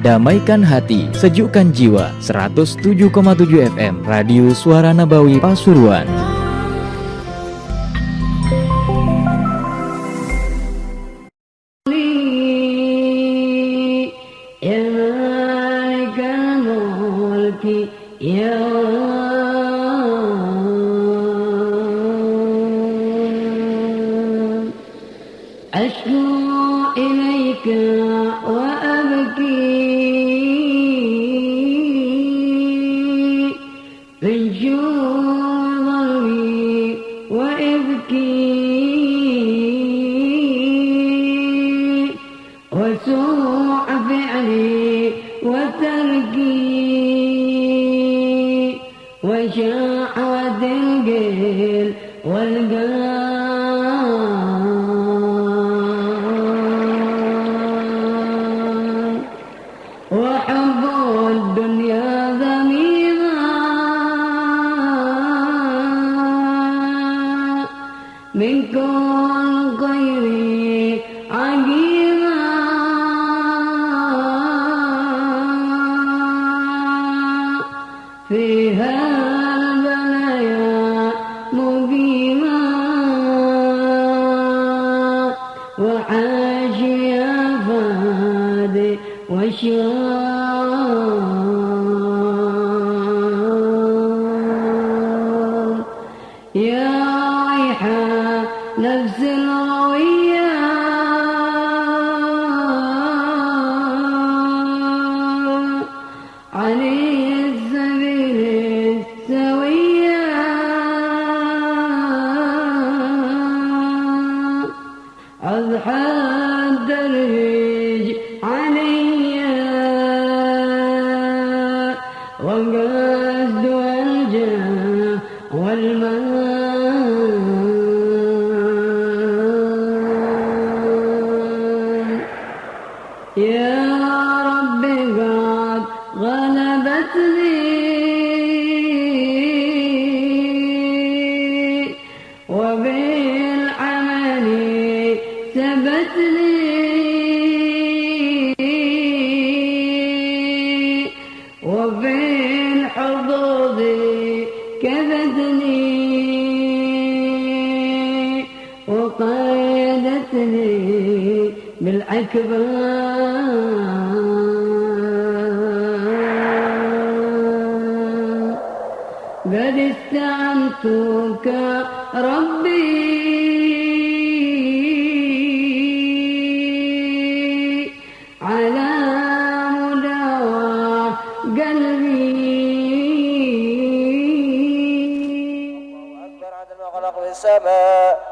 damaikan hati, sejukkan jiwa. 107,7 FM Radio Suara Nabawi Pasuruan. قد استعنتك ربي على مداوى قلبي.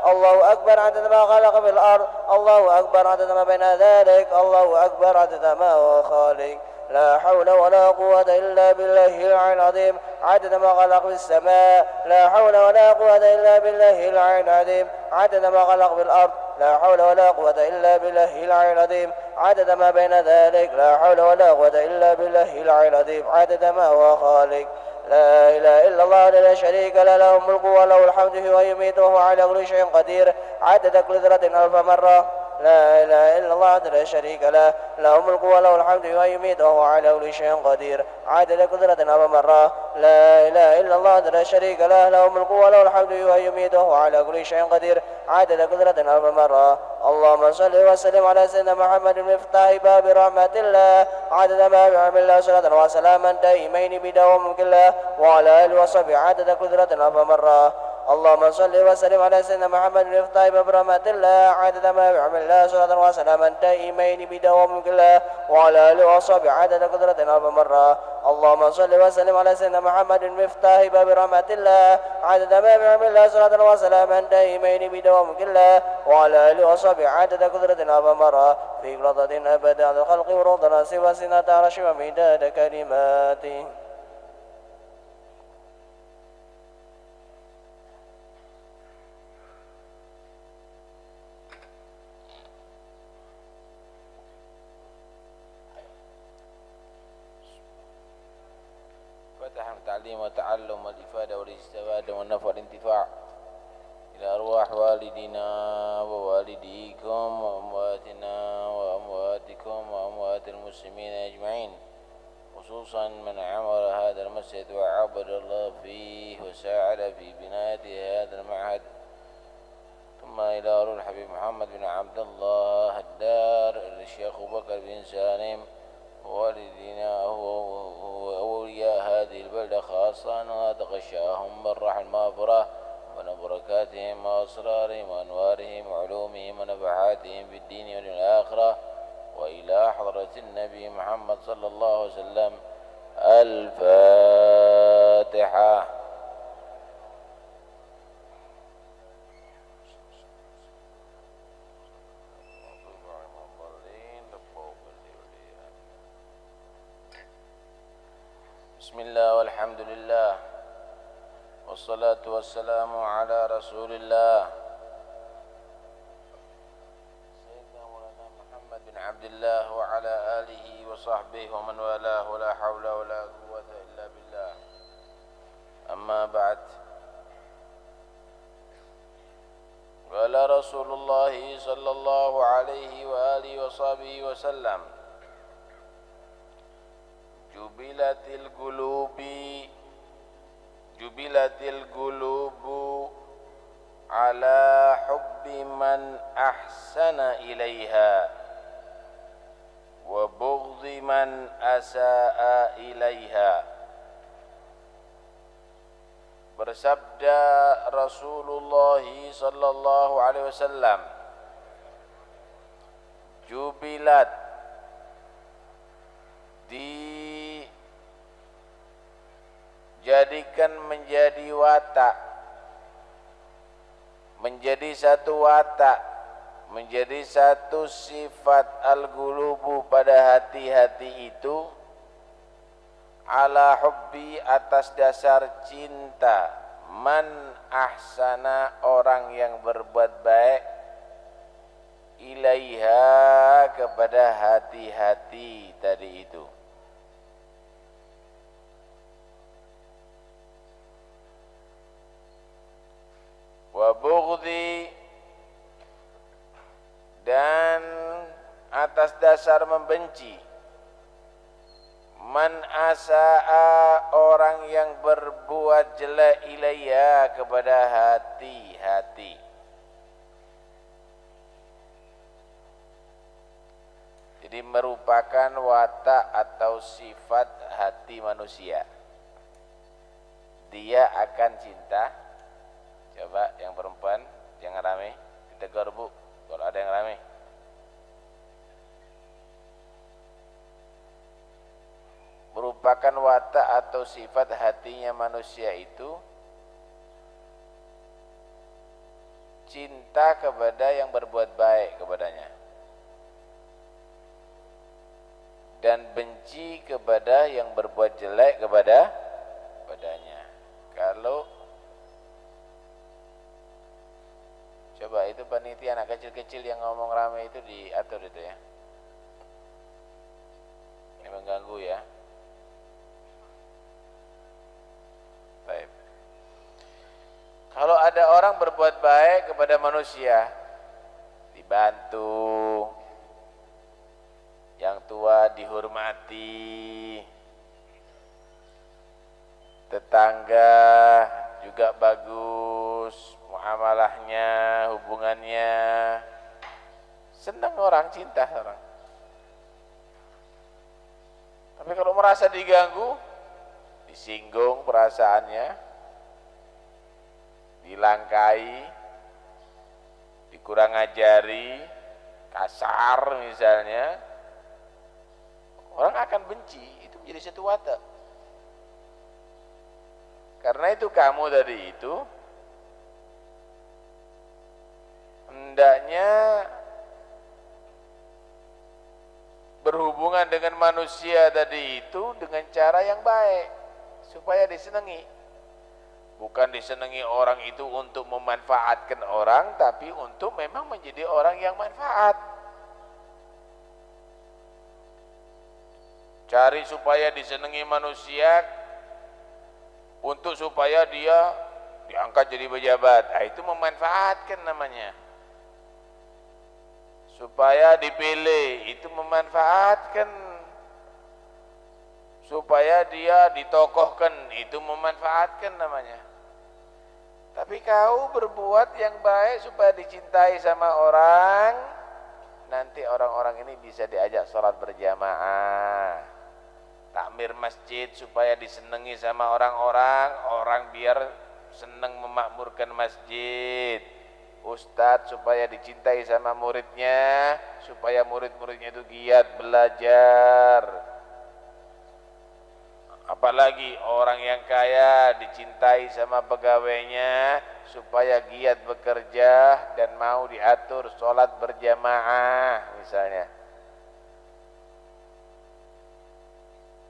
الله أكبر عدد ما خلق في الأرض، الله أكبر عدد ما بين ذلك، الله أكبر عدد ما هو خالق. لا حول ولا قوة إلا بالله العلي العظيم عدد ما خلق في السماء، لا حول ولا قوة إلا بالله العلي العظيم عدد ما خلق في الأرض، لا حول ولا قوة إلا بالله العلي العظيم عدد ما بين ذلك، لا حول ولا قوة إلا بالله العلي العظيم عدد ما هو خالق. لا إله إلا الله لا شريك له، له الملك وله الحمد هو يميت وهو على كل شيء قدير عدد كل ذرة ألف مرة. لا إله إلا الله لا شريك له، له الملك وله الحمد هو يميت وهو على كل شيء قدير عدد كل ذرة ألف مرة. لا إله إلا الله لا شريك له، له الملك وله الحمد هو يميت وهو على كل شيء قدير عدد كل ذرة ألف مرة. اللهم صل وسلم على سيدنا محمد مفتاح باب رحمة الله عدد ما بعلم الله صلاة وسلاما دائمين بدوام ملك الله وعلى آله وصحبه عدد كل ذرة ألف مرة. اللهم صل وسلم على سيدنا محمد مفتاح باب رحمة الله عدد ما بعلم الله صلاة وسلاما دائمين بدوام ملك الله وعلى آله وصحبه عدد كل ذرة ألف مرة. اللهم صل وسلم على سيدنا محمد مفتاح باب رحمة الله عدد ما بعلم الله صلاة وسلاما دائمين بدوام ملك الله وعلى آله وصحبه عدد كل ذرة ألف مرة في لحظة أبدا عن الخلق ورضا ناس وسنة عرش ومداد كلماته. التعليم والتعلم والإفادة والاستفادة والنفع والانتفاع إلى أرواح والدينا ووالديكم وأمواتنا وأمواتكم وأموات المسلمين أجمعين، خصوصا من عمر هذا المسجد وعبد الله فيه وساعد في بناء هذا المعهد، ثم إلى روح الحبيب محمد بن عبد الله الدار الشيخ أبو بكر بن سالم ووالدينا وأولياء هذه البلدة خاصة، وتغشاهم بالرحمة المغفرة ونبركاتهم وأسرارهم وأنوارهم وعلومهم ونفحاتهم في الدين والآخرة، وإلى حضرة النبي محمد صلى الله عليه وسلم. الفاتحة. بسم الله والحمد لله والصلاة والسلام على رسول الله سيدنا مولانا محمد بن عبد الله وعلى آله وصحبه ومن والاه، ولا حول ولا قوة إلا بالله. أما بعد، قال رسول الله صلى الله عليه وآله وصحبه وسلم: jubilatil qulubu ala hubbi man ahsana ilaiha wa bughdhi man asaa ilaiha. Bersabda Rasulullah sallallahu alaihi wasallam, jubilat, dijadikan menjadi watak, menjadi satu watak, menjadi satu sifat al-qulubu pada hati-hati itu, ala hubbi, atas dasar cinta, man ahsana, orang yang berbuat baik, ilaiha, kepada hati-hati tadi itu. Wa bughdhi, dan atas dasar membenci, man asaa, orang yang berbuat jelek, ilaiha, kepada hati-hati. Jadi merupakan watak atau sifat hati manusia. Dia akan cinta. Coba yang perempuan jangan rame, ditegur Bu kalau ada yang rame. Merupakan watak atau sifat hatinya manusia itu cinta kepada yang berbuat baik kepadanya dan benci kepada yang berbuat jelek kepadanya. Kalau coba itu panitia anak kecil-kecil yang ngomong ramai itu diatur itu ya. Ini mengganggu ya. Baik. Kalau ada orang berbuat baik kepada manusia, dibantu, yang tua dihormati, tetangga juga bagus muamalahnya, hubungannya, senang orang, cinta orang. Tapi kalau merasa diganggu, disinggung perasaannya, dilangkai, dikurang ajari, kasar misalnya, orang akan benci. Itu menjadi satu watak. Karena itu kamu tadi itu hendaknya berhubungan dengan manusia tadi itu dengan cara yang baik supaya disenangi. Bukan disenangi orang itu untuk memanfaatkan orang, tapi untuk memang menjadi orang yang manfaat. Cari supaya disenangi manusia untuk supaya dia diangkat jadi pejabat. Nah, itu memanfaatkan namanya. supaya dipilih, itu memanfaatkan. Supaya dia ditokohkan, itu memanfaatkan namanya. Tapi kau berbuat yang baik supaya dicintai sama orang, nanti orang-orang ini bisa diajak sholat berjamaah, takmir masjid supaya disenangi sama orang-orang, orang biar senang memakmurkan masjid, ustadz supaya dicintai sama muridnya, supaya murid-muridnya itu giat belajar. Apalagi orang yang kaya dicintai sama pegawainya supaya giat bekerja dan mau diatur sholat berjamaah misalnya.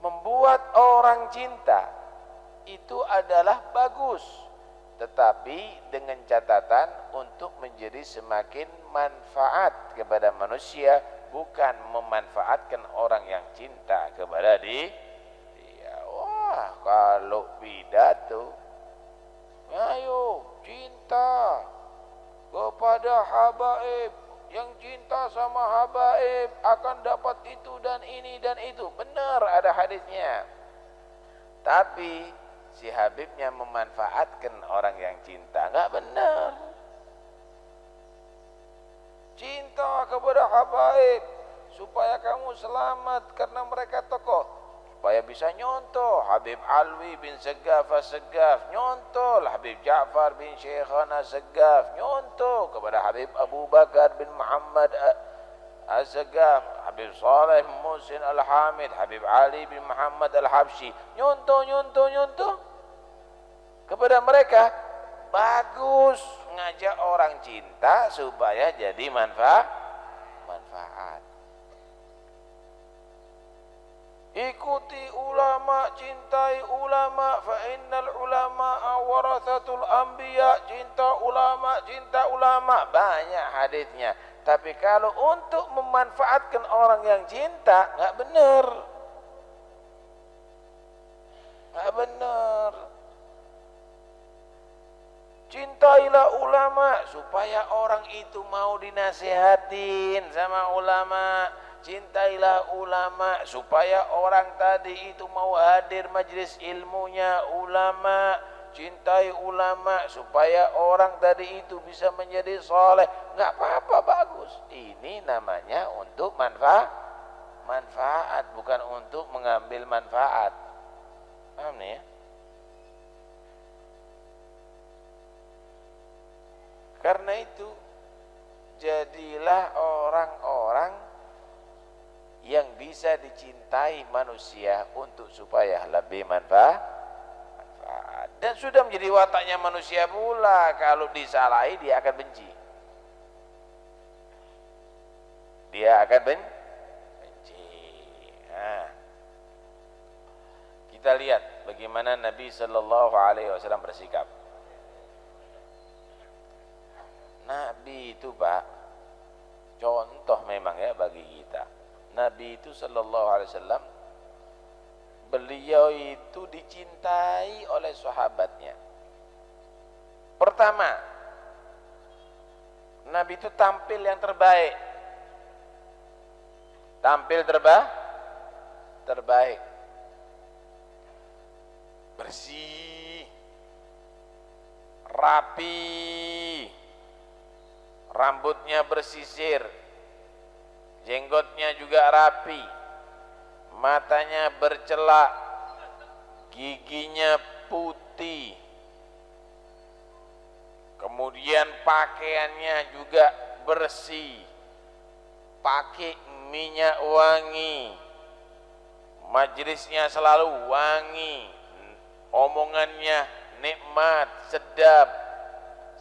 Membuat orang cinta itu adalah bagus, tetapi dengan catatan untuk menjadi semakin manfaat kepada manusia, bukan memanfaatkan orang yang cinta kepada dia. Wah, kalau pidato, ayo cinta kepada habaib, yang cinta sama habaib akan dapat itu dan ini dan itu. Benar, ada hadisnya. Tapi si habibnya memanfaatkan orang yang cinta, enggak benar. Cinta kepada habaib supaya kamu selamat karena mereka tokoh, supaya bisa nyontoh Habib Alwi bin Segaf As-Segaf, nyontoh Habib Ja'far bin Syekhana Segaf, nyontoh kepada Habib Abu Bakar bin Muhammad As-Segaf, Habib Saleh Musin Al-Hamid, Habib Ali bin Muhammad Al-Habsyi, nyontoh kepada mereka. Bagus ngajak orang cinta supaya jadi manfaat. Ikuti ulama, cintai ulama, fa innal ulama warathatul anbiya. Cinta ulama, banyak hadisnya. Tapi kalau untuk memanfaatkan orang yang cinta, enggak benar. Cintailah ulama supaya orang itu mau dinasihatin sama ulama. Cintailah ulama supaya orang tadi itu mau hadir majelis ilmunya ulama. Cintai ulama supaya orang tadi itu bisa menjadi soleh. Enggak apa-apa, bagus. Ini namanya untuk manfaat, bukan untuk mengambil manfaat. Paham nih ya? Karena itu jadilah orang-orang yang bisa dicintai manusia untuk supaya lebih manfaat. Dan sudah menjadi wataknya manusia pula, kalau disalahi dia akan benci. Benci. Nah, kita lihat bagaimana Nabi Sallallahu Alaihi Wasallam bersikap. Nabi itu Pak, contoh memang ya bagi kita. Nabi itu Sallallahu Alaihi Wasallam, beliau itu dicintai oleh sahabatnya. Pertama, Nabi itu tampil yang terbaik. Terbaik. Bersih, rapi, rambutnya bersisir, jenggotnya juga rapi, matanya bercelak, giginya putih, kemudian pakaiannya juga bersih, pakai minyak wangi, majelisnya selalu wangi, omongannya nikmat, sedap,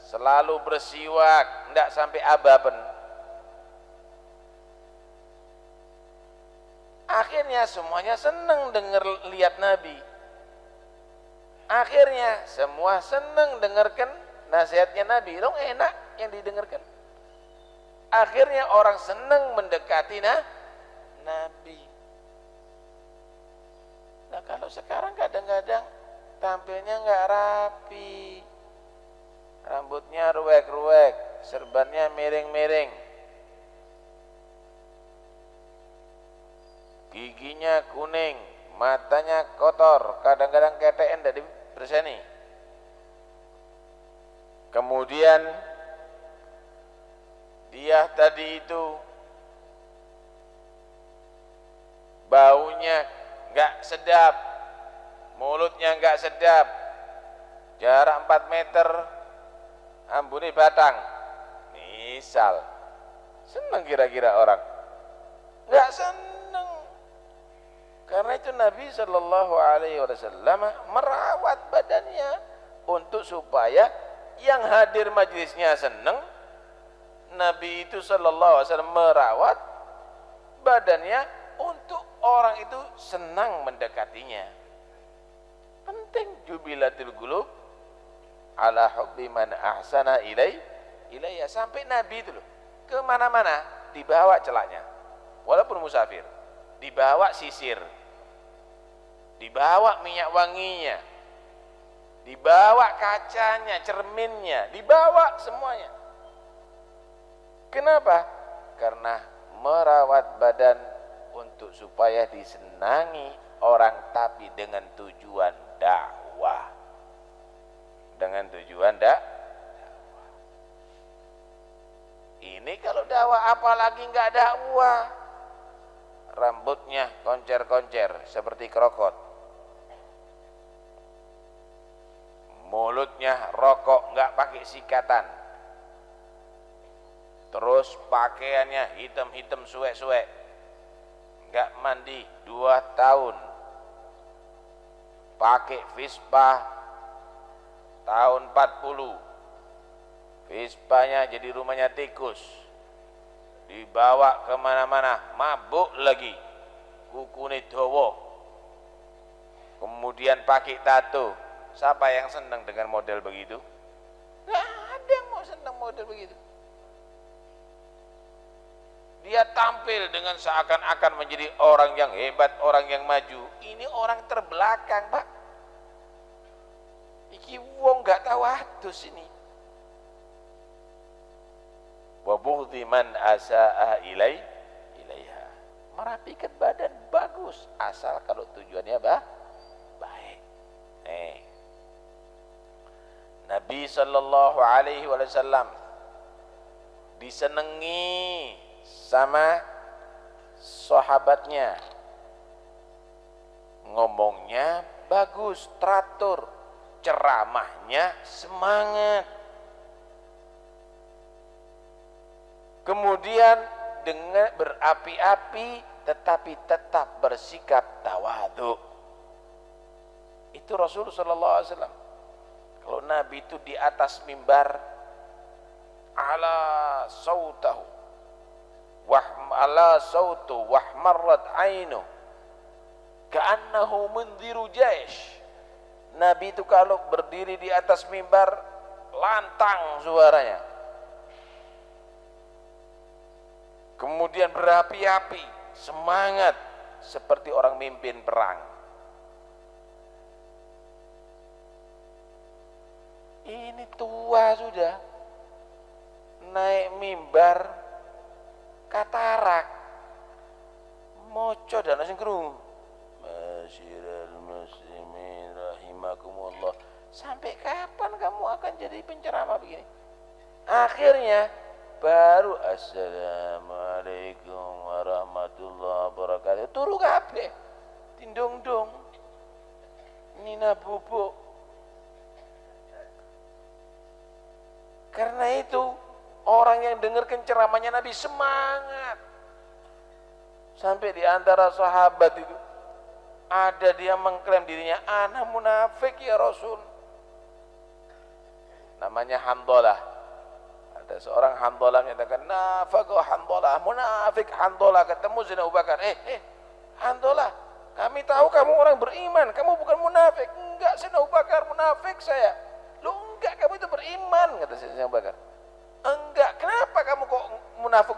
selalu bersiwak, tidak sampai ababen. Akhirnya semuanya senang dengar lihat Nabi. Akhirnya semua senang dengarkan nasihatnya Nabi. Dong enak yang didengarkan. Akhirnya orang senang mendekati Nabi. Nah kalau sekarang kadang-kadang tampilnya nggak rapi, rambutnya ruwek-ruwek, serbannya miring-miring, dia tadi itu baunya enggak sedap, mulutnya enggak sedap, jarak 4 meter ambune batang, misal senang kira-kira orang? Enggak senang. Karena itu Nabi Shallallahu Alaihi Wasallam merawat badannya untuk supaya yang hadir majlisnya senang. Nabi itu Shallallahu Alaihi Wasallam merawat badannya untuk orang itu senang mendekatinya. Penting jubilatil qulub ala hubbi man ahsana ilayya. Sampai Nabi itu loh kemana-mana dibawa celaknya, walaupun musafir, dibawa sisir, dibawa minyak wanginya, dibawa kacanya, cerminnya, dibawa semuanya. Kenapa? Karena merawat badan untuk supaya disenangi orang, tapi dengan tujuan dakwah. Dengan tujuan dakwah. Ini kalau dakwah apalagi enggak dakwah. Rambutnya koncer-koncer seperti krokot. Mulutnya rokok enggak pakai sikatan. Terus pakaiannya hitam-hitam suek-suek, enggak mandi 2 tahun, pakai Vespa tahun 40, Vespanya jadi rumahnya tikus, dibawa kemana-mana, mabuk lagi, kukune dawa, kemudian pakai tato. Siapa yang senang dengan model begitu? Enggak ada yang mau senang model begitu. Dia tampil dengan seakan-akan menjadi orang yang hebat, orang yang maju. Ini orang terbelakang, Pak. Iki wong gak tahu atus ini. Wa bughdi man asaa ilaiha. Merapikan badan bagus, asal kalau tujuannya baik. Nabi sallallahu alaihi wasallam disenangi sama sahabatnya, ngomongnya bagus, teratur, ceramahnya semangat, kemudian dengan berapi-api tetapi tetap bersikap tawadhu. Itu Rasul sallallahu alaihi wasallam. Kalau Nabi itu di atas mimbar, ala sautahu ala sautu wahmarrat ainu ka'annahu mundhiru jaish. Nabi itu kalau berdiri di atas mimbar lantang suaranya, kemudian berapi-api, semangat seperti orang mimpin perang. Ini tua sudah, naik mimbar katarak, moco dan sing krungu. Masyiral muslimin rahimakumullah. Sampai kapan kamu akan jadi penceramah begini? Akhirnya baru assalamualaikum warahmatullahi wabarakatuh. Turu kabeh. Tindung-dung. Nina bubuk. Karena itu orang yang dengarkan ceramahnya Nabi semangat. Sampai di antara sahabat itu ada dia mengklaim dirinya ana munafik ya Rasul. Namanya Handalah. Ada seorang Handalah menyatakan nafaqu Handalah, munafik Handalah. Ketemu Sayyidina Abu Bakar, Handalah, kami tahu kamu orang beriman, kamu bukan munafik. Enggak, Sayyidina Abu Bakar, munafik saya. Lu enggak, kamu itu beriman, kata Sayyidina Abu Bakar. Enggak, kenapa kamu kok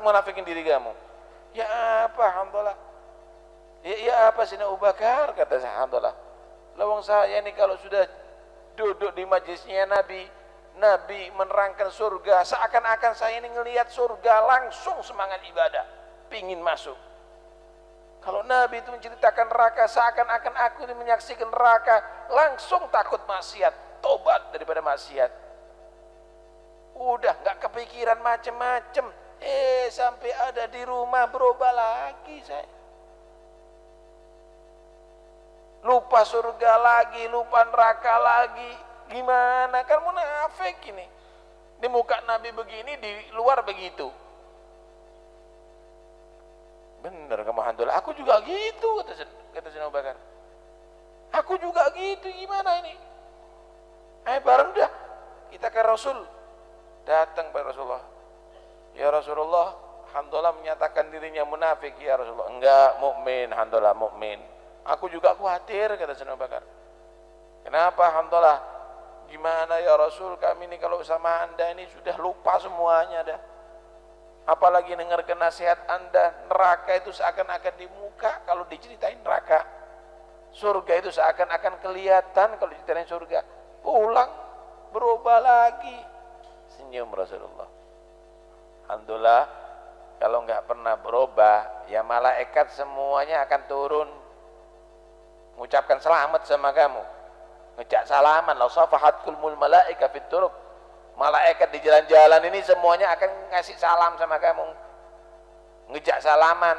munafikin diri kamu? Ya apa Handalah? Ya apa Sayyidina Abu Bakar, kata Handalah. Lawang saya ini kalau sudah duduk di majlisnya Nabi menerangkan surga, seakan-akan saya ini ngelihat surga, langsung semangat ibadah, pingin masuk. Kalau Nabi itu menceritakan neraka, seakan-akan aku ini menyaksikan neraka, langsung takut maksiat, tobat daripada maksiat. Udah gak kepikiran macem-macem, Sampai ada di rumah berubah lagi saya. Lupa surga lagi, lupa neraka lagi. Gimana? Kan munafik ini. Di muka Nabi begini, di luar begitu. Bener kamu hantulah. Aku juga gitu, kata Sayyidina Abu Bakar. Aku juga gitu, gimana ini? Bareng dah. Kita ke Rasul. Datang pada Rasulullah. Ya Rasulullah, Handalah menyatakan dirinya munafik. Ya Rasulullah, enggak, mukmin. Handalah mukmin. Aku juga khawatir, kata Sayyidina Abu Bakar. Kenapa Handalah? Gimana ya Rasul, kami ini kalau sama anda ini sudah lupa semuanya dah. Apalagi dengarkan nasihat anda, neraka itu seakan-akan di muka kalau diceritain neraka. Surga itu seakan-akan kelihatan kalau diceritain surga. Pulang, berubah lagi. Senyum Rasulullah. Alhamdulillah, kalau nggak pernah berubah, ya malaikat semuanya akan turun. Mengucapkan selamat sama kamu. Ngejak salaman, la safahatkul malaika fit turub. Malaikat di jalan-jalan ini semuanya akan ngasih salam sama kamu. Ngejak salaman,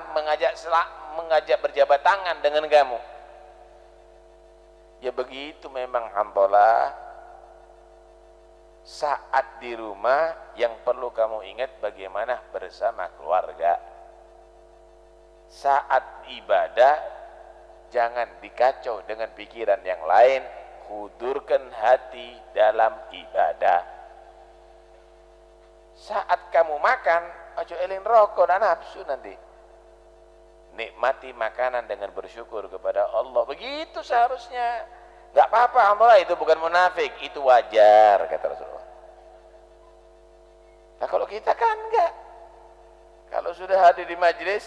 mengajak berjabat tangan dengan kamu. Ya begitu memang Handalah. Saat di rumah yang perlu kamu ingat bagaimana bersama keluarga. Saat ibadah jangan dikacau dengan pikiran yang lain, hudurkan hati dalam ibadah. Saat kamu makan, ojo eling rokok dan nafsu nanti. Nikmati makanan dengan bersyukur kepada Allah. Begitu seharusnya. Enggak apa-apa, alhamdulillah, itu bukan munafik, itu wajar, kata Rasulullah. Nah kalau kita kan enggak. Kalau sudah hadir di majlis,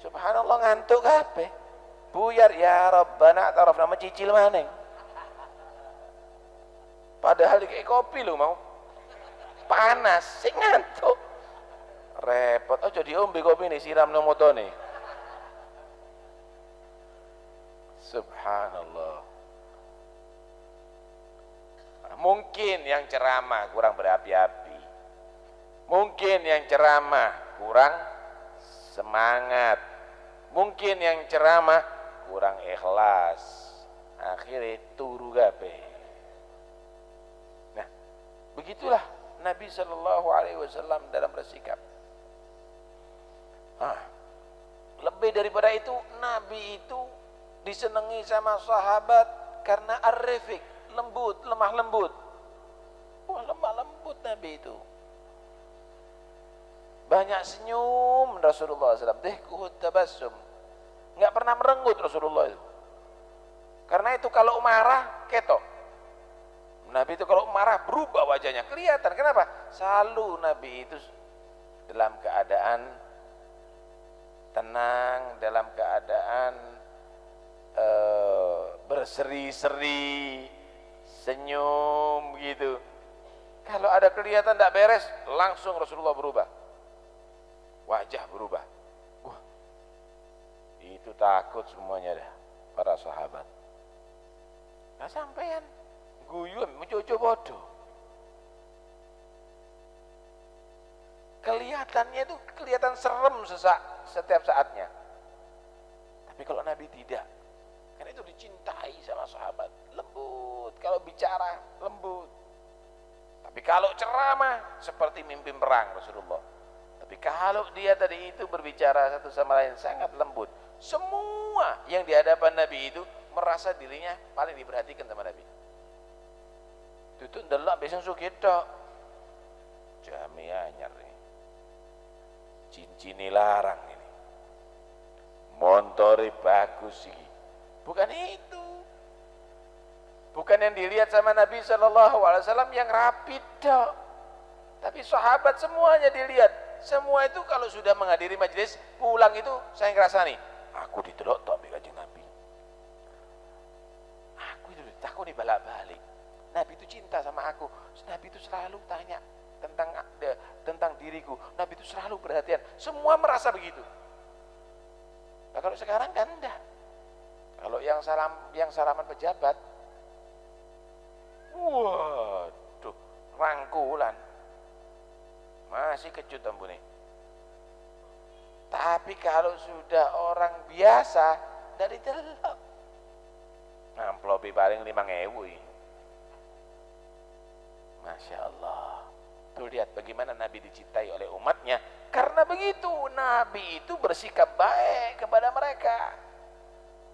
subhanallah ngantuk apa? Buyar, ya Rabbana taraf nama cicil maneng. Padahal kayak kopi lu mau. Panas, sing ngantuk. Repot, oh jadi ombe kopi ini, siram no motone. Subhanallah. Mungkin yang ceramah kurang berapi-api. Mungkin yang ceramah kurang semangat. Mungkin yang ceramah kurang ikhlas. Akhirnya turu gape. Nah, begitulah Nabi Shallallahu Alaihi Wasallam dalam bersikap. Lebih daripada itu, Nabi itu disenangi sama sahabat karena ar-rifq, lembut, lemah lembut. Wah, lemah lembut Nabi itu. Banyak senyum Rasulullah SAW. Dihkuhut tabassum. Enggak pernah merenggut Rasulullah itu. Karena itu kalau marah ketok. Nabi itu kalau marah berubah wajahnya, kelihatan. Kenapa? Selalu Nabi itu dalam keadaan tenang, dalam keadaan berseri-seri, senyum gitu. Kalau ada kelihatan tidak beres, langsung Rasulullah berubah, wajah berubah. Wah, itu takut semuanya dah para sahabat. Nah sampean guyun mencoco bodoh. Kelihatannya itu kelihatan serem setiap saatnya. Tapi kalau Nabi tidak, karena itu dicintai sama sahabat, lembut. Kalau bicara lembut. Tapi kalau ceramah seperti mimpin perang Rasulullah. Tapi kalau dia tadi itu berbicara satu sama lain sangat lembut. Semua yang di hadapan Nabi itu merasa dirinya paling diperhatikan sama Nabi. Itu ndelok besok sugih tok. Jami anyar nih. Cincin larang ini. Montori bagus sih. Bukan itu. Bukan yang dilihat sama Nabi SAW yang rapi tok. Tapi sahabat semuanya dilihat. Semua itu kalau sudah menghadiri majelis pulang itu saya ngerasani. Aku ditelok tok ambek Kanjeng Nabi. Aku itu takut dibalak-balik. Nabi itu cinta sama aku. Nabi itu selalu tanya tentang diriku. Nabi itu selalu perhatian. Semua merasa begitu. Nah kalau sekarang kan enggak. Kalau yang salaman pejabat, waduh, rangkulan. Masih kecut ampun nih. Tapi kalau sudah orang biasa, dari delok. Amplopi paling 5.000. Masya Allah. Tuh lihat bagaimana Nabi dicintai oleh umatnya. Karena begitu, Nabi itu bersikap baik kepada mereka.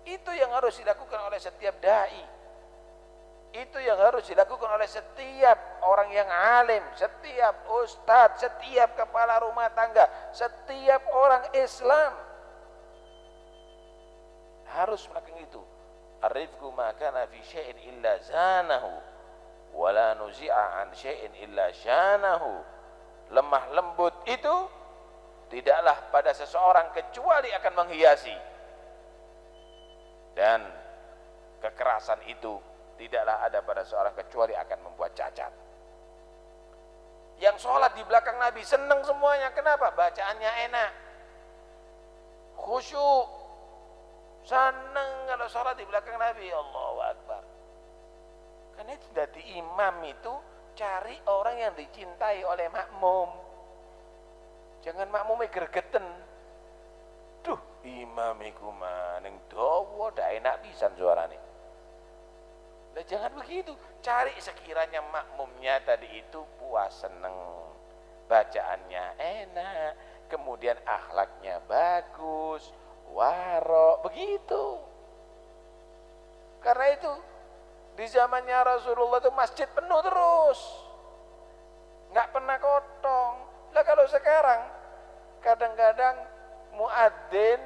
Itu yang harus dilakukan oleh setiap da'i. Itu yang harus dilakukan oleh setiap orang yang alim, setiap ustadz, setiap kepala rumah tangga, setiap orang Islam. Harus melakukan itu. Ar-rifqu ma kana fi syai'in illa zanahu wa la nuzi'a an syai'in illa syanahu. Lemah lembut itu tidaklah pada seseorang kecuali akan menghiasi. Dan kekerasan itu tidaklah ada pada seorang kecuali akan membuat cacat. Yang sholat di belakang Nabi senang semuanya. Kenapa? Bacaannya enak, khusyuk, senang kalau sholat di belakang Nabi. Allahu Akbar. Karena itu dari imam itu cari orang yang dicintai oleh makmum. Jangan makmumnya gregeten. Duh, imam iku maning dawa dak enak pisan suarane. Lah jangan begitu. Cari sekiranya makmumnya tadi itu puas, seneng, bacaannya enak, kemudian akhlaknya bagus, warok, begitu. Karena itu di zamannya Rasulullah itu masjid penuh terus, nggak pernah kosong. Lah kalau sekarang kadang-kadang muadzin,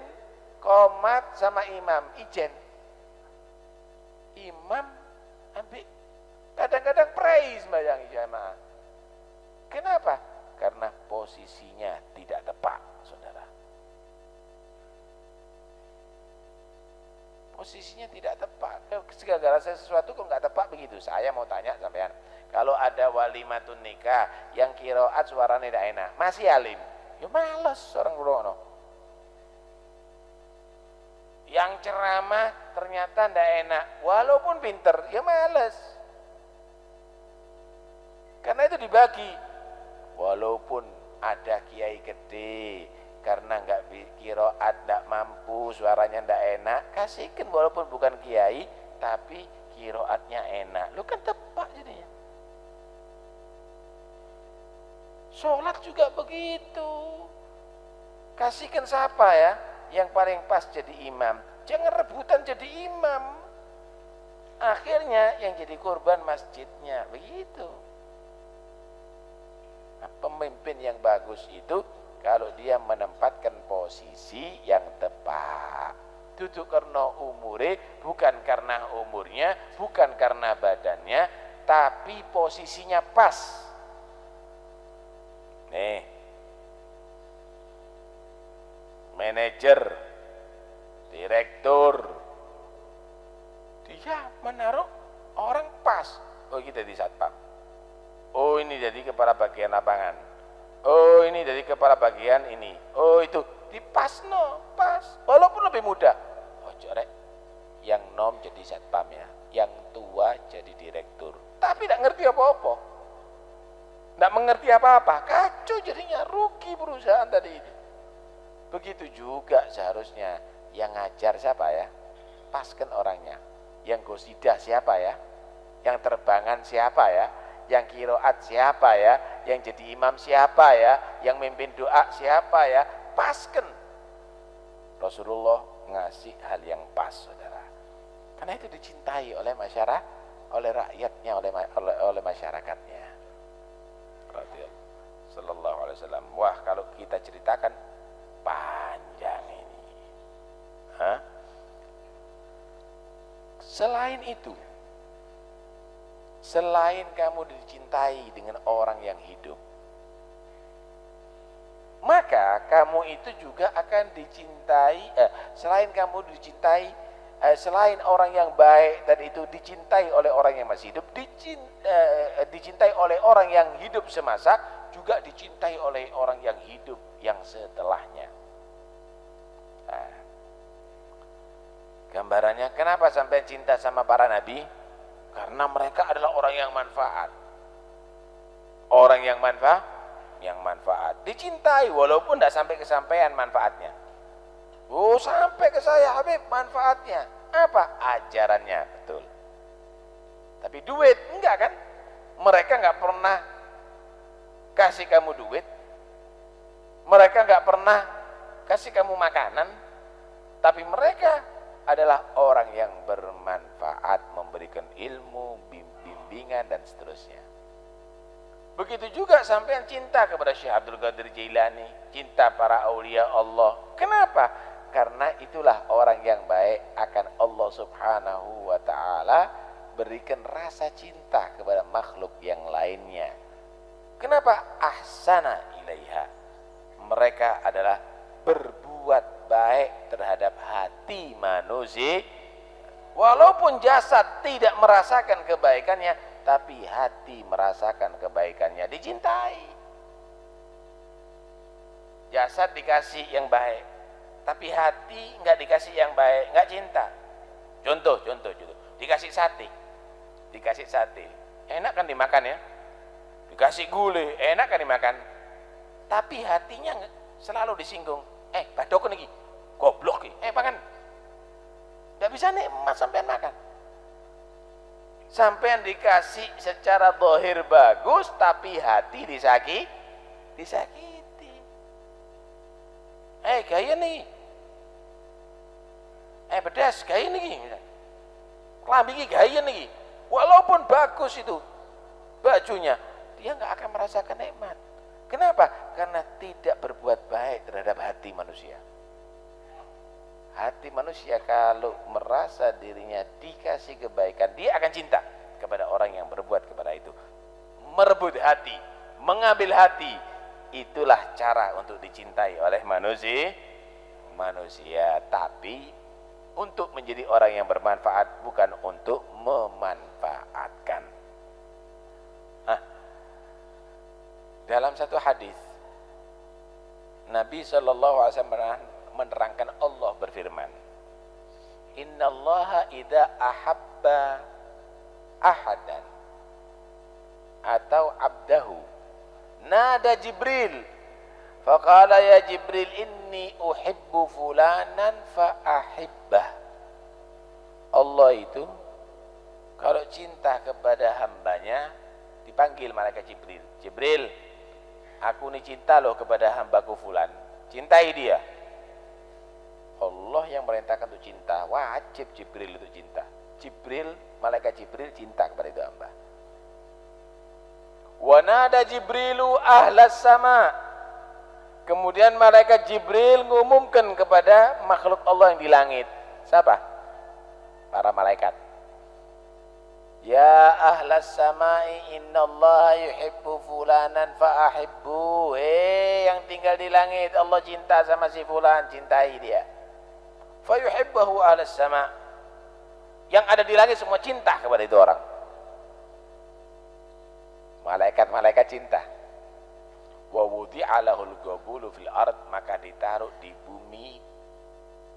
qomat sama imam ijen. Imam ambil kadang-kadang praise sembahyang jamaah. Kenapa? Karena posisinya tidak tepat, saudara. Posisinya tidak tepat. Segala sesuatu kok nggak tepat begitu. Saya mau tanya sampean, kalau ada walimatun nikah yang qiraat suaranya tidak enak, masih alim? Ya males orang ngrungokno. Yang ceramah ternyata tidak enak, walaupun pinter, ya males. Karena itu dibagi. Walaupun ada kiai gede, karena nggak qiraat, tidak mampu, suaranya tidak enak, kasihkan walaupun bukan kiai, tapi qiraatnya enak. Lu kan tepat jadinya. Sholat juga begitu. Kasihkan siapa ya yang paling pas jadi imam. Jangan rebutan jadi imam. Akhirnya yang jadi korban masjidnya. Begitu. Nah, pemimpin yang bagus itu kalau dia menempatkan posisi yang tepat. Duduk karena umure, bukan karena umurnya, bukan karena badannya, tapi posisinya pas. Nih, manajer, direktur, dia menaruh orang pas. Oh, kita di satpam. Oh, ini jadi kepala bagian lapangan. Oh, ini jadi kepala bagian ini. Oh, itu dipasno, pas. Walaupun lebih muda. Oh, corek. Yang nom jadi satpam ya, yang tua jadi direktur. Tapi tidak ngerti apa-apa. Tidak mengerti apa-apa. Kacau jadinya, rugi perusahaan tadi ini. Begitu juga seharusnya yang ngajar siapa ya? Paskan orangnya. Yang gosidah siapa ya? Yang terbangan siapa ya? Yang kiroat siapa ya? Yang jadi imam siapa ya? Yang mimpin doa siapa ya? Paskan. Rasulullah ngasih hal yang pas, saudara. Karena itu dicintai oleh masyarakat, oleh rakyatnya, oleh masyarakatnya. Sallallahu alaihi wasallam. Wah, kalau kita ceritakan panjang ini. Hah? Selain itu, selain kamu dicintai dengan orang yang hidup, maka kamu itu juga akan dicintai, selain kamu dicintai, selain orang yang baik dan itu dicintai oleh orang yang masih hidup, dicintai oleh orang yang hidup semasa, juga dicintai oleh orang yang hidup yang setelahnya. Nah, gambarannya kenapa sampai cinta sama para nabi? Karena mereka adalah orang yang manfaat. Orang yang yang manfaat, dicintai walaupun tidak sampai kesampaian manfaatnya. Oh, sampai ke saya Habib manfaatnya apa? Ajarannya, betul. Tapi duit enggak kan? Mereka enggak pernah kasih kamu duit, mereka enggak pernah kasih kamu makanan, tapi mereka adalah orang yang bermanfaat, memberikan ilmu, bimbingan dan seterusnya. Begitu juga sampean cinta kepada Syekh Abdul Qadir Jailani, cinta para aulia Allah. Kenapa? Karena itulah orang yang baik akan Allah Subhanahu wa ta'ala berikan rasa cinta kepada makhluk yang lainnya. Kenapa? Ahsana ilaiha. Mereka adalah berbuat baik terhadap hati manusia. Walaupun jasad tidak merasakan kebaikannya, tapi hati merasakan kebaikannya, dicintai. Jasad dikasih yang baik, tapi hati enggak dikasih yang baik, enggak cinta. Contoh, dikasih sate, enak kan dimakan ya? Dikasih gulai, enak kan dimakan? Tapi hatinya selalu disinggung. Badokon lagi, goblok lagi, makan. Enggak bisa nikmat sampean makan. Sampean dikasih secara zahir bagus, tapi hati disakiti. Gaya nih. Pedas, gaya nih. Kelambi gaya nih. Walaupun bagus itu bajunya, dia nggak akan merasakan nikmat. Kenapa? Karena tidak berbuat baik terhadap hati manusia. Hati manusia kalau merasa dirinya dikasih kebaikan, dia akan cinta kepada orang yang berbuat kepada itu. Merebut hati, mengambil hati, itulah cara untuk dicintai oleh manusia. Tapi untuk menjadi orang yang bermanfaat, bukan untuk memanfaatkan. Dalam satu hadis Nabi SAW menerangkan, Allah berfirman, innallaha idza ahabba ahadan atau abdahu nada Jibril faqala ya Jibril inni uhibbu fulanan fa ahibbah. Allah itu kalau cinta kepada hambanya dipanggil malaikat Jibril. Jibril, aku ini cinta loh kepada hambaku fulan, cintai dia. Allah yang merintahkan untuk cinta, wajib Jibril itu cinta. Malaikat Jibril cinta kepada itu hamba. Wa nada Jibrilu ahlas sama. Kemudian malaikat Jibril ngumumkan kepada makhluk Allah yang di langit. Siapa? Para malaikat. Ya ahlas samai innallaha yuhibbu fulanan fa ahibbu. Yang tinggal di langit, Allah cinta sama si fulan, cintai dia. Fa yuhibbahu ahlas sama. Yang ada di langit semua cinta kepada itu orang. Malaikat-malaikat cinta. Wa wudi'a lahul qabulu fil ard, maka ditaruh di bumi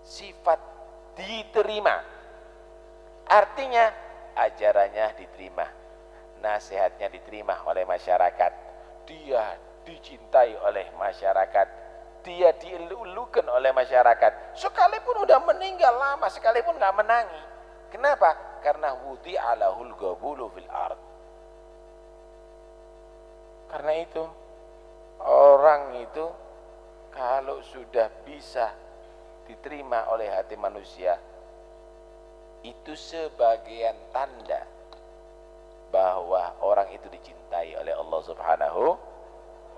sifat diterima. Artinya ajarannya diterima, nasihatnya diterima oleh masyarakat, dia dicintai oleh masyarakat, dia dielulukan oleh masyarakat, sekalipun udah meninggal lama, sekalipun nggak menangi. Kenapa? Karena wudi'a lahul qabulu fil ard. Karena itu orang itu kalau sudah bisa diterima oleh hati manusia, itu sebagian tanda bahwa orang itu dicintai oleh Allah Subhanahu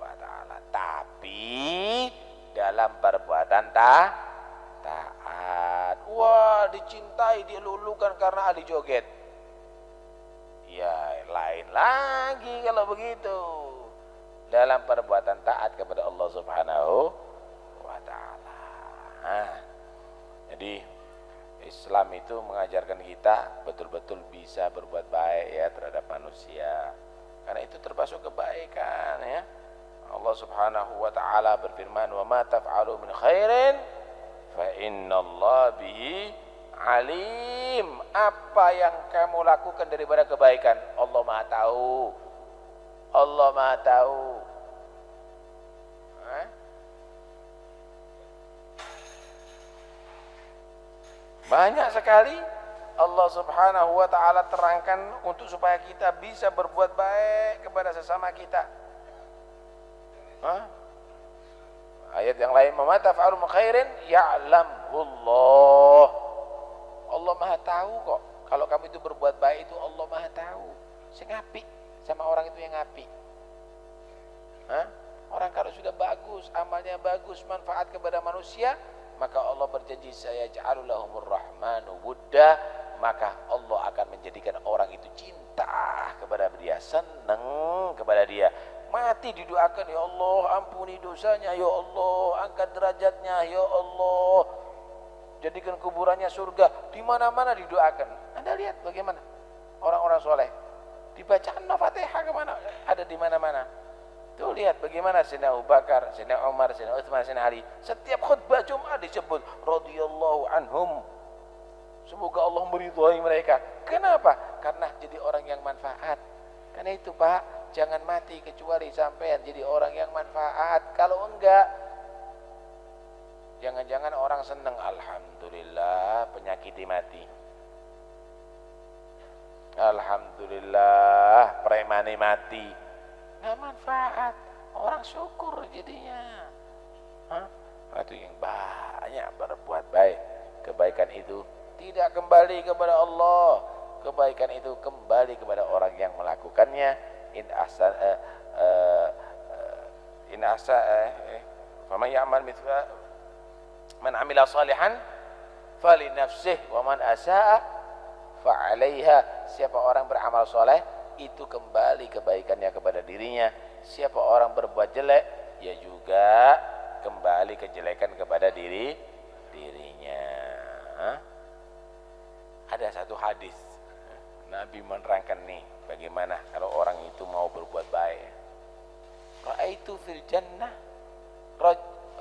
wa ta'ala. Tapi dalam perbuatan taat. Wah, dicintai, dilulukan karena ahli joget. Ya, lain lagi kalau begitu. Dalam perbuatan taat kepada Allah Subhanahu wa ta'ala. Jadi Islam itu mengajarkan kita betul-betul bisa berbuat baik ya terhadap manusia. Karena itu termasuk kebaikan ya. Allah Subhanahu wa ta'ala berfirman, "Wa ma taf'alu min khairin fa innallaha bihi alim." Apa yang kamu lakukan daripada kebaikan, Allah Maha tahu. Allah Maha tahu. Banyak sekali Allah Subhanahu wa taala terangkan untuk supaya kita bisa berbuat baik kepada sesama kita. Hah? Ayat yang lain, "Ma taf'alu min khairin ya'lamhu Allah." Allah Maha tahu kok. Kalau kamu itu berbuat baik itu Allah Maha tahu. Sing apik sama orang itu yang apik. Hah? Orang kalau sudah bagus, amalnya bagus, manfaat kepada manusia, maka Allah berjanji, saya ja'alu lahumur rahmanu wudda, maka Allah akan menjadikan orang itu cinta kepada dia, senang kepada dia. Mati didoakan, ya Allah ampuni dosanya, ya Allah angkat derajatnya, ya Allah jadikan kuburannya surga. Di mana-mana didoakan. Anda lihat bagaimana orang-orang soleh, dibacaan Al-Fatihah kemana, ada di mana-mana. Tuh lihat bagaimana Sayyidina Abu Bakar, Sayyidina Umar, Sayyidina Utsman, Sayyidina Ali, setiap khutbah Jumat disebut radhiyallahu anhum, semoga Allah meridhai mereka. Kenapa? Karena jadi orang yang manfaat. Karena itu Pak, jangan mati kecuali sampean jadi orang yang manfaat. Kalau enggak, jangan-jangan orang seneng, alhamdulillah penyakiti mati, alhamdulillah premani mati, nggak manfaat. Orang syukur jadinya. Itu yang banyak berbuat baik. Kebaikan itu tidak kembali kepada Allah, kebaikan itu kembali kepada orang yang melakukannya. Faman ya'mal mithla man 'amila salihan fali nafsihi wa man asaa fa 'alaiha. Siapa orang beramal soleh itu kembali kebaikannya kepada dirinya. Siapa orang berbuat jelek, ya juga kembali kejelekan kepada dirinya. Ada satu hadis Nabi menerangkan nih bagaimana kalau orang itu mau berbuat baik. Ra'aitu fil jannah,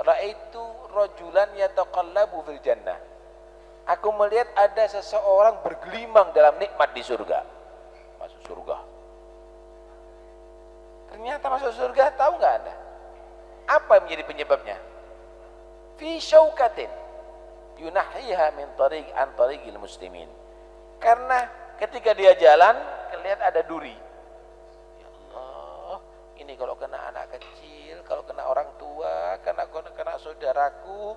ra'aitu rajulan yataqallabu fil jannah. Aku melihat ada seseorang bergelimang dalam nikmat di surga. Masuk surga. Ternyata masuk surga, tahu nggak Anda? Apa yang menjadi penyebabnya? Fi syaukatin yunahiha min tariq an tariqil muslimin. Karena ketika dia jalan, kelihatan ada duri. Ya Allah, ini kalau kena anak kecil, kalau kena orang tua, kena saudaraku,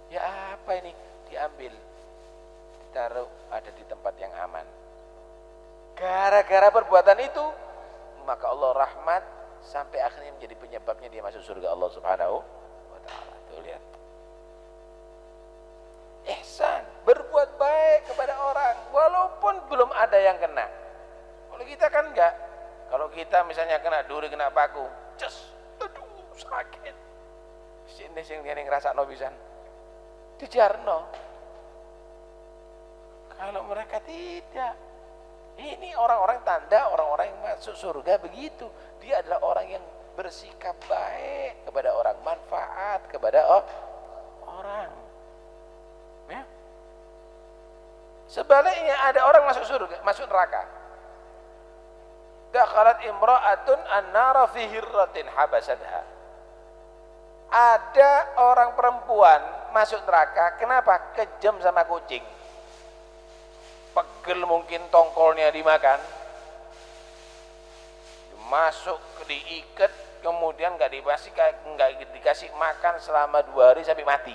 ya apa ini? Diambil, ditaruh ada di tempat yang aman. Gara-gara perbuatan itu, maka Allah rahmat sampai akhirnya menjadi penyebabnya dia masuk surga Allah Subhanahu wa taala. Tuh lihat. Ihsan, berbuat baik kepada orang walaupun belum ada yang kena. Kalau kita kan enggak. Kalau kita misalnya kena duri, kena paku, ces, aduh sakit. Sini sing ngene ngrasakno pisan. Dijarno. Kalau mereka tidak. Ini orang-orang tanda orang-orang yang masuk surga begitu. Dia adalah orang yang bersikap baik kepada orang, manfaat kepada orang. Ya. Sebaliknya ada orang masuk surga, masuk neraka. Dakhalat imra'atun an-nara fi hirratin habasadha. Ada orang perempuan masuk neraka, kenapa? Kejam sama kucing. Pegel mungkin tongkolnya dimakan. Masuk diikat, kemudian enggak dikasih makan selama 2 hari sampai mati.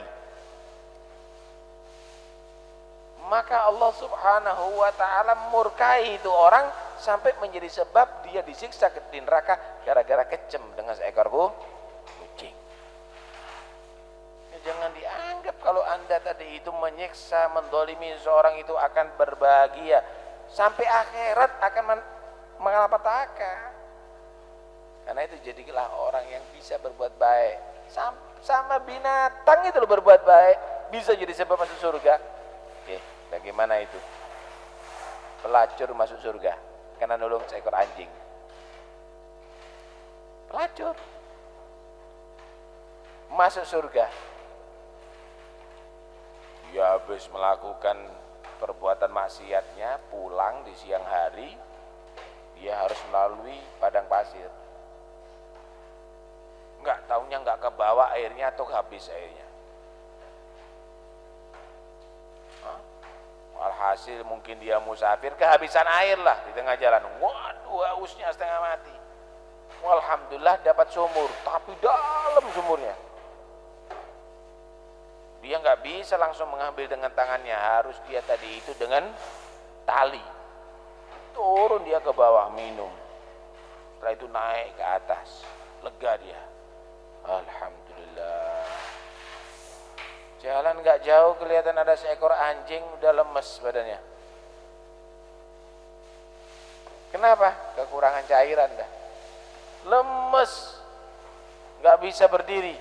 Maka Allah Subhanahu wa taala murkai itu orang sampai menjadi sebab dia disiksa di neraka gara-gara kejem dengan seekor kucing. Ya, jangan dianggap kalau Anda tadi itu menyiksa, mendolimi seorang itu akan berbahagia. Sampai akhirat akan malapetaka. Karena itu jadilah orang yang bisa berbuat baik. Sama binatang itu loh berbuat baik, bisa jadi sebab masuk surga. Oke, bagaimana itu? Pelacur masuk surga karena nolong seekor anjing. Pelacur masuk surga. Dia habis melakukan perbuatan maksiatnya, pulang di siang hari, dia harus melalui padang pasir. Enggak taunya enggak kebawa airnya atau habis airnya. Alhasil mungkin dia musafir, kehabisan air lah di tengah jalan. Waduh, hausnya setengah mati. Alhamdulillah dapat sumur, tapi dalam sumurnya. Dia nggak bisa langsung mengambil dengan tangannya, harus dia tadi itu dengan tali. Turun dia ke bawah minum. Setelah itu naik ke atas, lega dia. Alhamdulillah. Jalan nggak jauh kelihatan ada seekor anjing udah lemes badannya. Kenapa? Kekurangan cairan dah. Lemes, nggak bisa berdiri.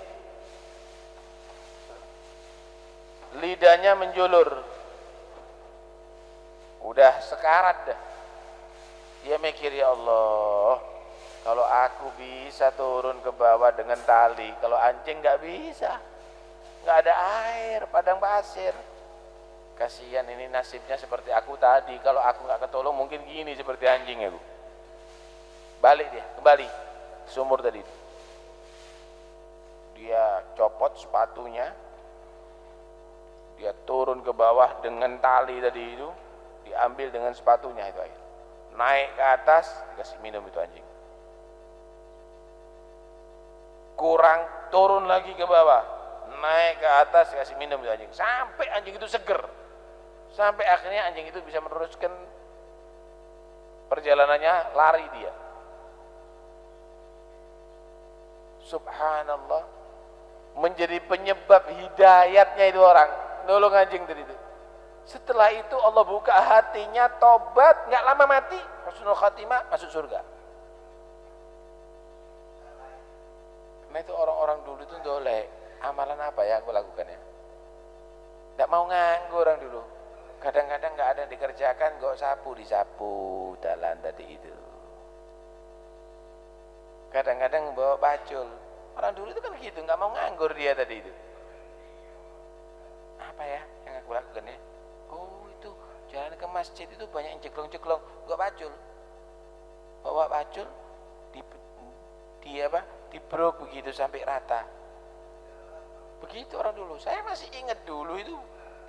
Lidahnya menjulur. Udah sekarat dah. Dia mikir, ya Allah, kalau aku bisa turun ke bawah dengan tali, kalau anjing nggak bisa. Nggak ada air, padang pasir. Kasihan ini nasibnya seperti aku tadi. Kalau aku nggak ketolong mungkin gini seperti anjing ya Bu. Balik dia, kembali sumur tadi. Dia copot sepatunya, dia turun ke bawah dengan tali tadi itu, diambil dengan sepatunya itu air. Naik ke atas, dikasih minum itu anjing. Kurang, turun lagi ke bawah. Naik ke atas kasih minum itu anjing sampai anjing itu seger, sampai akhirnya anjing itu bisa meneruskan perjalanannya, lari dia. Subhanallah, menjadi penyebab hidayatnya itu orang nolong anjing tadi itu. Setelah itu Allah buka hatinya, tobat, nggak lama mati, husnul khatimah, masuk surga. Karena itu orang-orang dulu itu dolek. Amalan apa ya aku lakukan ya? Tidak mau nganggur orang dulu. Kadang-kadang nggak ada yang dikerjakan, nggak sapu disapu jalan tadi itu. Kadang-kadang bawa bacul. Orang dulu itu kan gitu, nggak mau nganggur dia tadi itu. Apa ya yang aku lakukan ya? Oh itu jalan ke masjid itu banyak yang ceklong-ceklong, nggak bacul. Bawa bacul, dibrok begitu sampai rata. Begitu orang dulu. Saya masih ingat dulu itu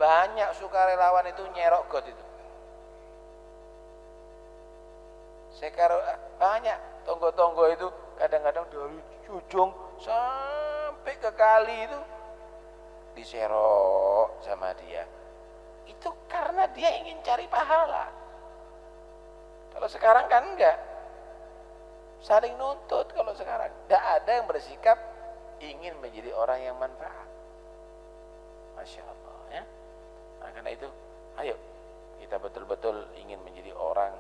banyak sukarelawan itu nyerok got itu. Sekarang banyak tonggo-tonggo itu kadang-kadang dari ujung sampai ke kali itu diserok sama dia. Itu karena dia ingin cari pahala. Kalau sekarang kan enggak. Saling nuntut kalau sekarang. Enggak ada yang bersikap ingin menjadi orang yang manfaat. Masya Allah ya. Nah, karena itu ayo kita betul-betul ingin menjadi orang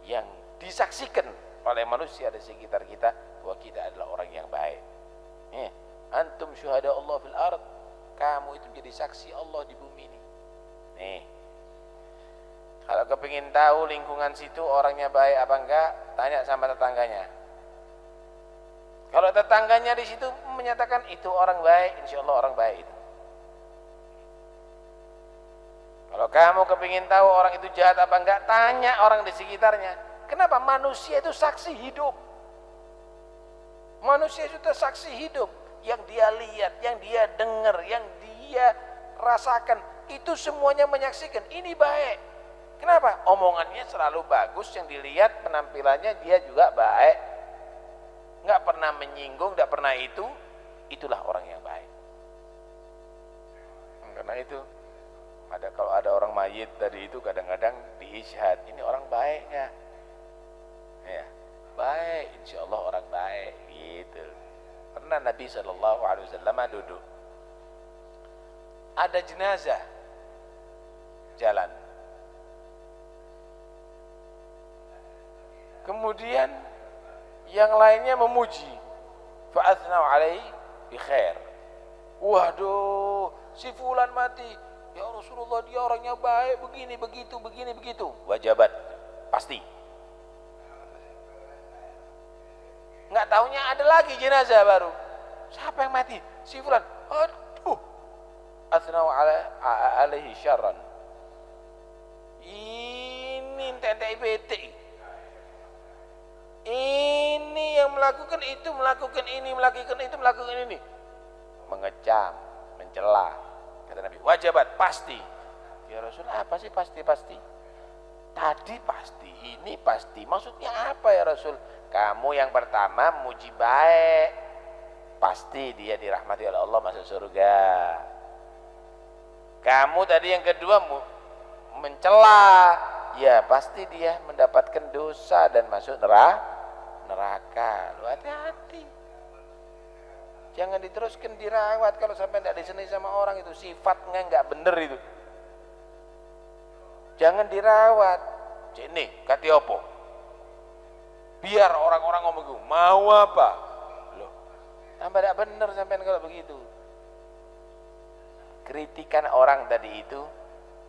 yang disaksikan oleh manusia di sekitar kita bahwa kita adalah orang yang baik. Antum syuhada Allah fil ard, kamu itu menjadi saksi Allah di bumi ini. Nih, kalau kepingin tahu lingkungan situ orangnya baik apa enggak, tanya sama tetangganya. Kalau tetangganya di situ menyatakan itu orang baik, insya Allah orang baik itu. Kalau kamu kepingin tahu orang itu jahat apa enggak, tanya orang di sekitarnya. Kenapa? Manusia itu saksi hidup. Manusia itu saksi hidup. Yang dia lihat, yang dia dengar, yang dia rasakan, itu semuanya menyaksikan ini baik. Kenapa? Omongannya selalu bagus, yang dilihat penampilannya dia juga baik. Nggak pernah menyinggung, nggak pernah itulah orang yang baik. Karena itu kalau ada orang mayit tadi itu kadang-kadang diisyhad, ini orang baik nggak? Ya, baik, insya Allah orang baik gitu. Pernah Nabi SAW duduk, ada jenazah jalan, kemudian yang lainnya memuji, fa'athnau alaihi bi khair. Waduh, si fulan mati, ya Rasulullah dia orangnya baik, begini begitu. Wajabat, pasti. Nggak taunya ada lagi jenazah baru. Siapa yang mati? Si fulan. Aduh, athnau alaihi syarran. Ini tentek bete. Ini yang melakukan itu, melakukan ini. Mengecam, mencela. Kata Nabi, wajabat, pasti. Ya Rasul, apa sih pasti-pasti? Tadi pasti, ini pasti. Maksudnya apa ya Rasul? Kamu yang pertama muji baik, pasti dia dirahmati oleh Allah masuk surga. Kamu tadi yang kedua mencela, ya pasti dia mendapatkan dosa dan masuk neraka. Lu hati-hati. Jangan diteruskan dirawat kalau sampai tidak disenai sama orang, itu sifatnya nggak bener itu. Jangan dirawat. Ini kati opo. Biar orang-orang ngomong gitu, mau apa? Loh, tambah tidak bener sampai kalau begitu. Kritikan orang tadi itu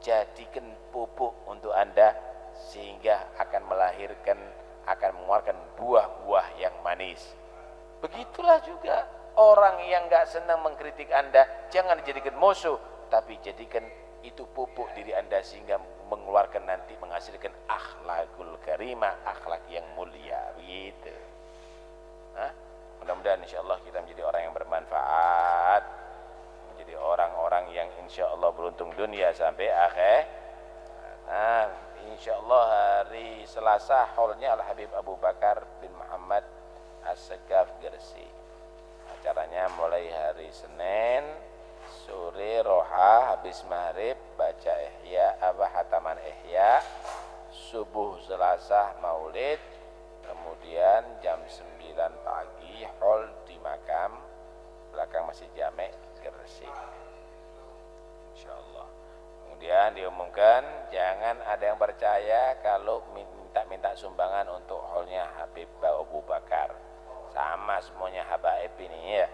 jadikan pupuk untuk Anda sehingga akan melahirkan, akan mengeluarkan buah-buah yang manis. Begitulah juga orang yang nggak senang mengkritik Anda, jangan dijadikan musuh, tapi jadikan itu pupuk diri Anda sehingga mengeluarkan nanti menghasilkan akhlakul karimah, akhlak yang mulia. Begitu. Mudah-mudahan insyaallah kita menjadi orang yang bermanfaat, menjadi orang-orang yang insyaallah beruntung dunia sampai akhir. Nah, insyaallah hari Selasa haulnya Al Habib Abu Bakar bin Muhammad As-Segaf Gresik. Acaranya mulai hari Senin sore roha, habis maghrib baca ihya hataman ihya, subuh Selasa maulid, kemudian jam 9 pagi hall di makam belakang Masjid Jamek Gresik insyaallah. Kemudian diumumkan jangan ada yang percaya kalau minta sumbangan untuk hallnya Habib Abu Bakar, sama semuanya habaib ini ya.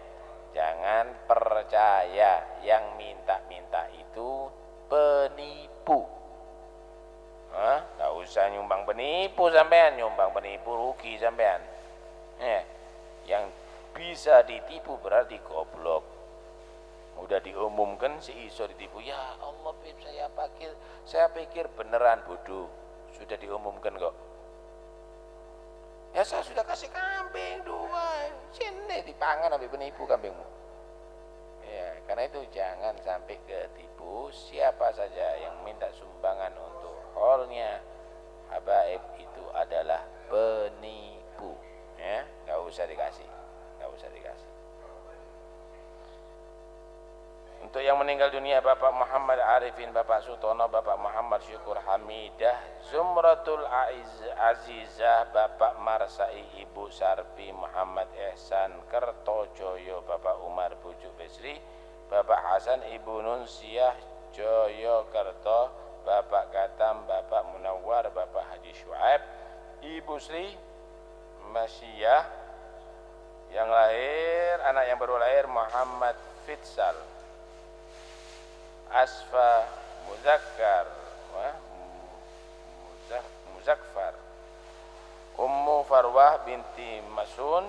Jangan percaya, yang minta-minta itu penipu. Gak usah nyumbang penipu sampean, nyumbang penipu rugi sampean. Yang bisa ditipu berarti goblok. Udah diumumkan si iso ditipu, ya Allah Bib, saya pikir beneran bodoh. Sudah diumumkan kok. Ya saya sudah kasih kambing 2, sini dipangan sampai penipu kambingmu. Ya, karena itu jangan sampai ketipu. Siapa saja yang minta sumbangan untuk hallnya habaib itu adalah penipu. Ya, nggak usah dikasih. Untuk yang meninggal dunia Bapak Muhammad Arifin, Bapak Sutono, Bapak Muhammad Syukur Hamidah, Zumratul Azizah, Bapak Marsai, Ibu Sarpi, Muhammad Ihsan Kertojoyo, Bapak Umar Bujuk Besri, Bapak Hasan, Ibu Nunsiah Joyokerto, Bapak Katam, Bapak Munawar, Bapak Haji Syuaib, Ibu Sri Masyiyah, yang lahir, anak yang baru lahir Muhammad Fitsal, Asfa Muzakkar, Muzaffar, Ummu Farwah binti Masun.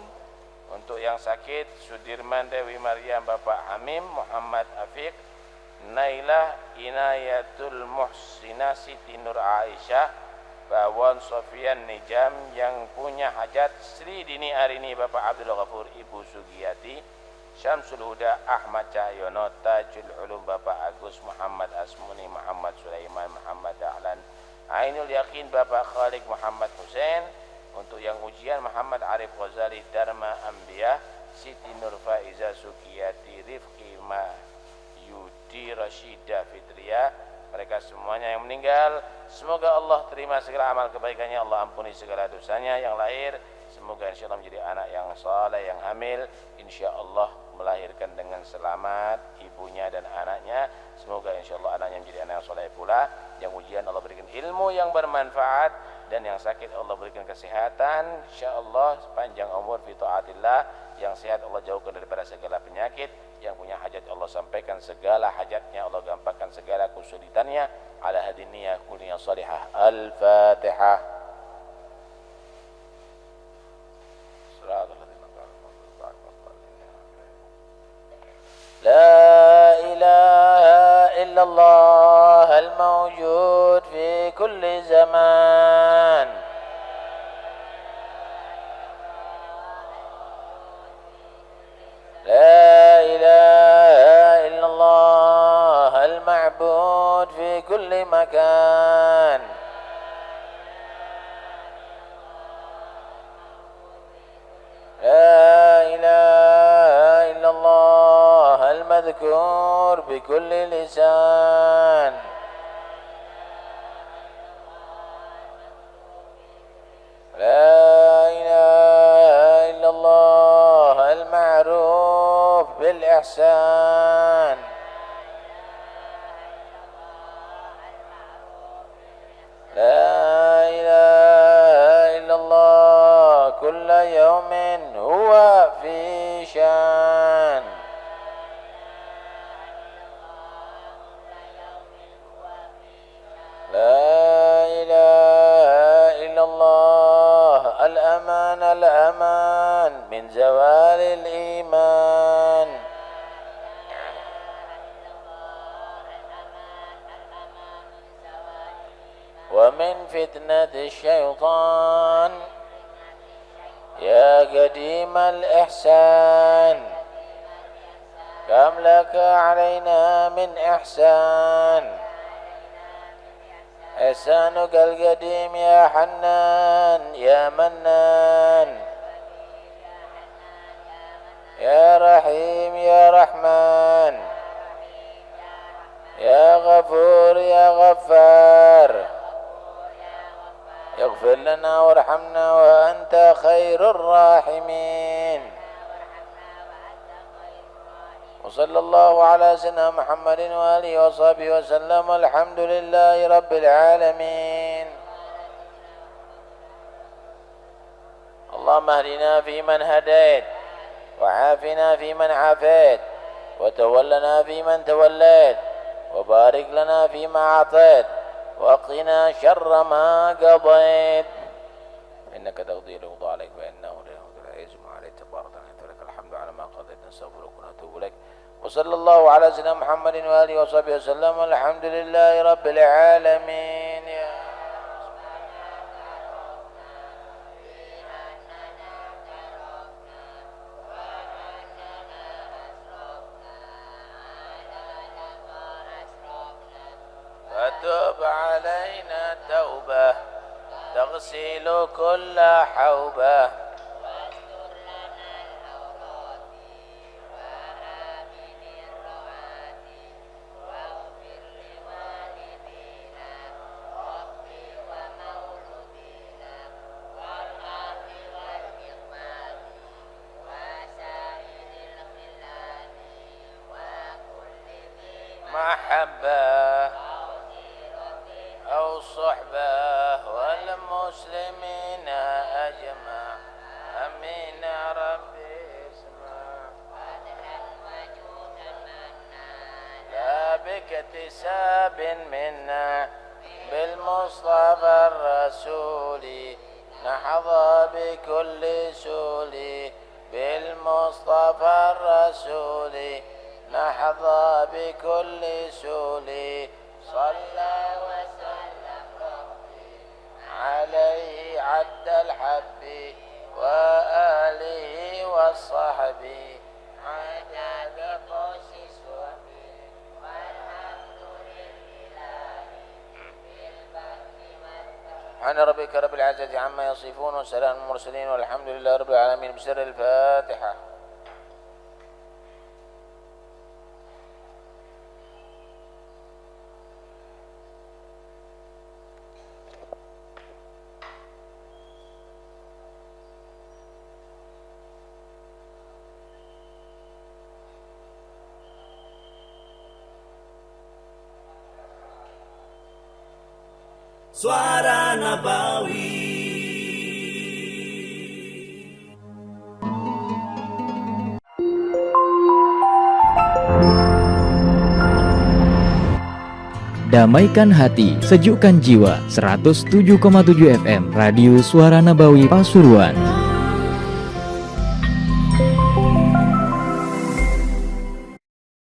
Untuk yang sakit Sudirman Dewi Maryam, Bapak Hamim, Muhammad Afiq, Nailah Inayatul Muhsinah, Siti Nur Aisyah, Bawon Sofian Nijam. Yang punya hajat Sri Dini Arini, Bapak Abdul Ghafur, Ibu Sugiyati, Syamsul Huda Ahmad Cahyono, Tajul Ulum, Bapak Agus Muhammad Asmuni, Muhammad Sulaiman, Muhammad Dahlan, Ainul Yakin, Bapak Khalik Muhammad Hussein. Untuk yang ujian Muhammad Arif Ghazali, Dharma Ambiyah, Siti Nur Faiza Sukiyati, Rifki Yudi Rashidah Fitria. Mereka semuanya yang meninggal, semoga Allah terima segala amal kebaikannya, Allah ampuni segala dosanya. Yang lahir, semoga insyaallah menjadi anak yang saleh, yang hamil, insyaallah melahirkan dengan selamat ibunya dan anaknya. Semoga insyaallah anaknya menjadi anak yang saleh pula. Yang ujian Allah berikan ilmu yang bermanfaat, dan yang sakit Allah berikan kesehatan, insyaallah panjang umur fi taatillah. Yang sehat Allah jauhkan daripada segala penyakit. Yang punya hajat Allah sampaikan segala hajatnya, Allah gampangkan segala kesulitannya. Ala hadiniyah kulliya salihah. Al-Fatihah. لا إله إلا الله الموجود في كل زمان لا إله إلا الله المعبود في كل كل مكان. لا إله إلا الله المذكور بكل لسان. لا إله إلا الله المعروف بالإحسان. لا إله إلا الله كل يوم هو في شان. لا إله إلا الله الأمان الأمان من زوال الإيمان. ومن فتنة الشيطان يا قديم الإحسان كم لك علينا من إحسان. إحسانك القديم يا حنان يا منان يا رحيم يا رحمن يا غفور يا غفار. اغفر لنا وارحمنا وأنت خير الراحمين. وصلى الله على سيدنا محمد وآله وصحبه وسلم. الحمد لله رب العالمين. اللهم اهدنا فيمن هديت وعافنا فيمن عافيت وتولنا فيمن توليت وبارك لنا فيما أعطيت وقنا شر ما قضيت. إنك تقضي الوضوء عليك فإنه لا يجمع عليك تبارك وتعالى لك الحمد على ما قضيت نستغفرك ونتوب إليك. وصلى الله على سيدنا محمد وآله وصحبه وسلم. الحمد لله رب العالمين. فتب علينا توبة تغسل كل حوبة. محبة أو صحبة والمسلمين أجمع. أمين يا ربي اسمع. لا بك اكتساب منا بالمصطفى الرسول نحظى بكل سول. بالمصطفى الرسول نحظى بكل سول. صلى وسلم ربي عليه عد الحب وآله والصحب عدد قوس السوب. والحمد لله سبحان ربك رب العزة عما يصفون وسلام المرسلين والحمد لله رب العالمين. بسر الفاتحة. Suara Nabawi. Damaikan hati, sejukkan jiwa. 107,7 FM Radio Suara Nabawi Pasuruan.